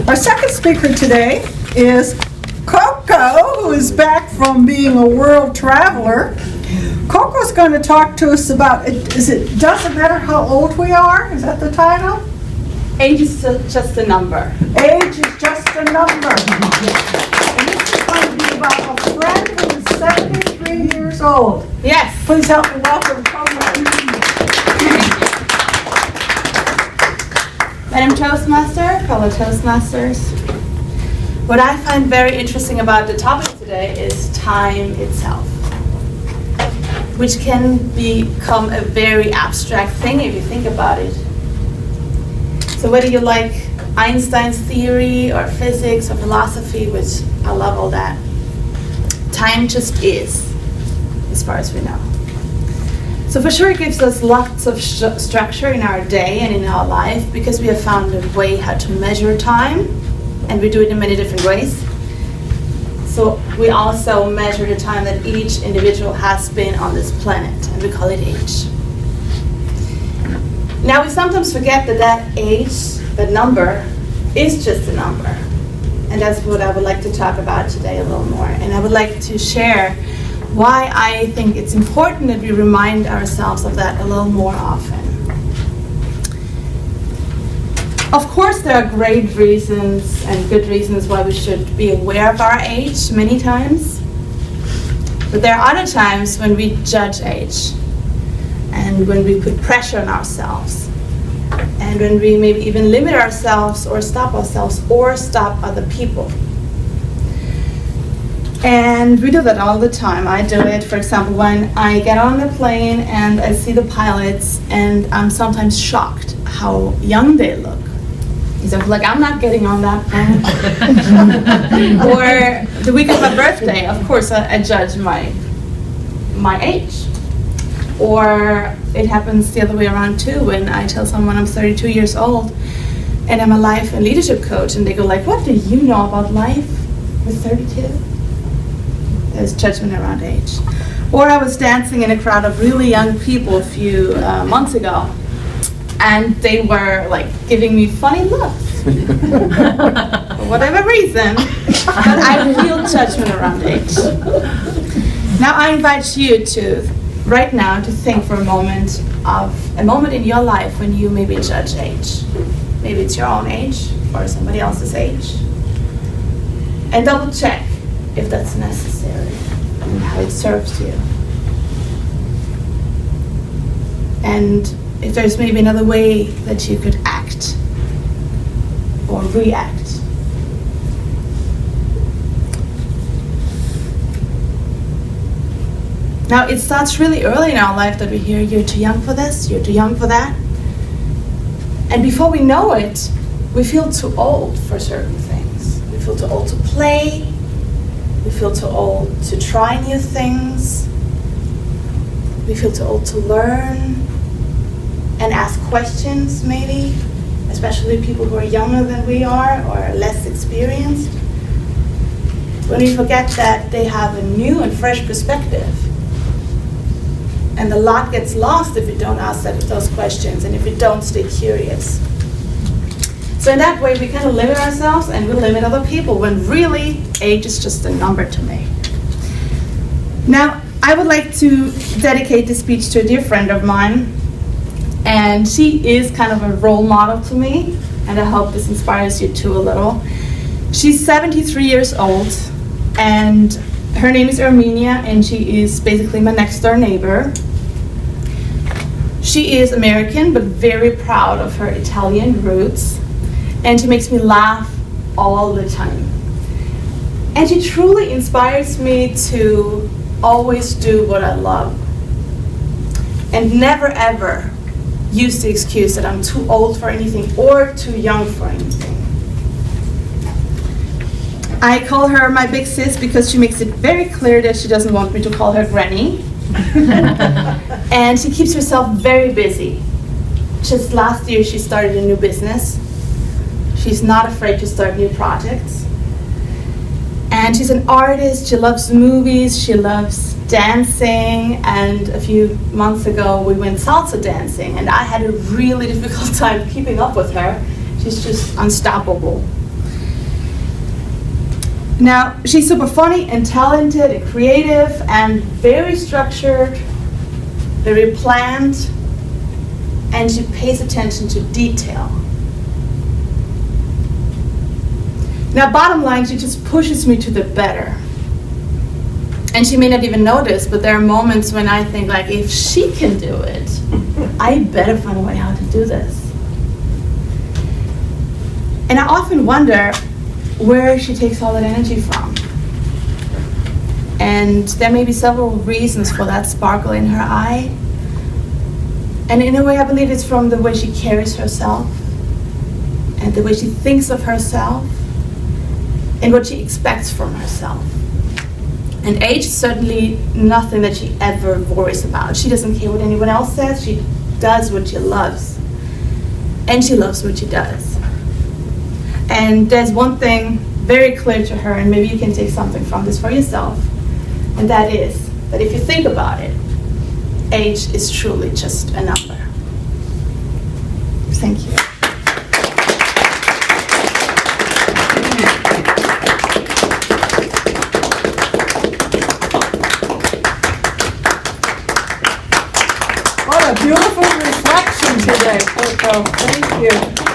Our second speaker today is Coco, who is back from being a world traveler. Coco's going to talk to us about, doesn't matter how old we are? Is that the title? Age is just a number. Age is just a number. And this is going to be about a friend who is 73 years old. Yes. Please help me welcome Coco. Madam Toastmaster, fellow Toastmasters, what I find very interesting about the topic today is time itself, which can become a very abstract thing if you think about it. So whether you like Einstein's theory or physics or philosophy, which I love all that, time just is, as far as we know. So for sure it gives us lots of structure in our day and in our life because we have found a way how to measure time, and we do it in many different ways. So we also measure the time that each individual has been on this planet, and we call it age. Now we sometimes forget that age, that number, is just a number. And that's what I would like to talk about today a little more. And I would like to share why I think it's important that we remind ourselves of that a little more often. Of course, there are great reasons and good reasons why we should be aware of our age many times. But there are other times when we judge age and when we put pressure on ourselves and when we maybe even limit ourselves or stop other people. And we do that all the time. I do it, for example, when I get on the plane and I see the pilots and I'm sometimes shocked how young they look. So like, I'm not getting on that plane. Or the week of my birthday, of course, I judge my age. Or it happens the other way around too, when I tell someone I'm 32 years old and I'm a life and leadership coach, and they go like, what do you know about life with 32? There's judgment around age. Or I was dancing in a crowd of really young people a few months ago, and they were like giving me funny looks for whatever reason, but I feel judgment around age. Now I invite you to, right now, to think for a moment of a moment in your life when you maybe judge age. Maybe it's your own age or somebody else's age. And double check if that's necessary and how it serves you. And if there's maybe another way that you could act or react. Now it starts really early in our life that we hear, you're too young for this, you're too young for that. And before we know it, we feel too old for certain things. We feel too old to play. We feel too old to try new things. We feel too old to learn and ask questions, maybe, especially people who are younger than we are or less experienced. When we forget that they have a new and fresh perspective. And a lot gets lost if we don't ask those questions and if we don't stay curious. So in that way, we kind of limit ourselves and we limit other people when really age is just a number to me. Now, I would like to dedicate this speech to a dear friend of mine, and she is kind of a role model to me, and I hope this inspires you too a little. She's 73 years old, and her name is Armenia, and she is basically my next door neighbor. She is American, but very proud of her Italian roots, and she makes me laugh all the time. And she truly inspires me to always do what I love, and never ever use the excuse that I'm too old for anything or too young for anything. I call her my big sis because she makes it very clear that she doesn't want me to call her granny. And she keeps herself very busy. Just last year she started a new business. She's not afraid to start new projects. And she's an artist, she loves movies, she loves dancing, and a few months ago we went salsa dancing, and I had a really difficult time keeping up with her. She's just unstoppable. Now, she's super funny and talented and creative and very structured, very planned, and she pays attention to detail. Now, bottom line, she just pushes me to the better. And she may not even notice, but there are moments when I think, like, if she can do it, I better find a way how to do this. And I often wonder where she takes all that energy from. And there may be several reasons for that sparkle in her eye. And in a way, I believe it's from the way she carries herself and the way she thinks of herself and what she expects from herself. And age is certainly nothing that she ever worries about. She doesn't care what anyone else says. She does what she loves. And she loves what she does. And there's one thing very clear to her, and maybe you can take something from this for yourself, and that is that if you think about it, age is truly just a number. Thank you. What a beautiful reflection today, Coco. Thank you.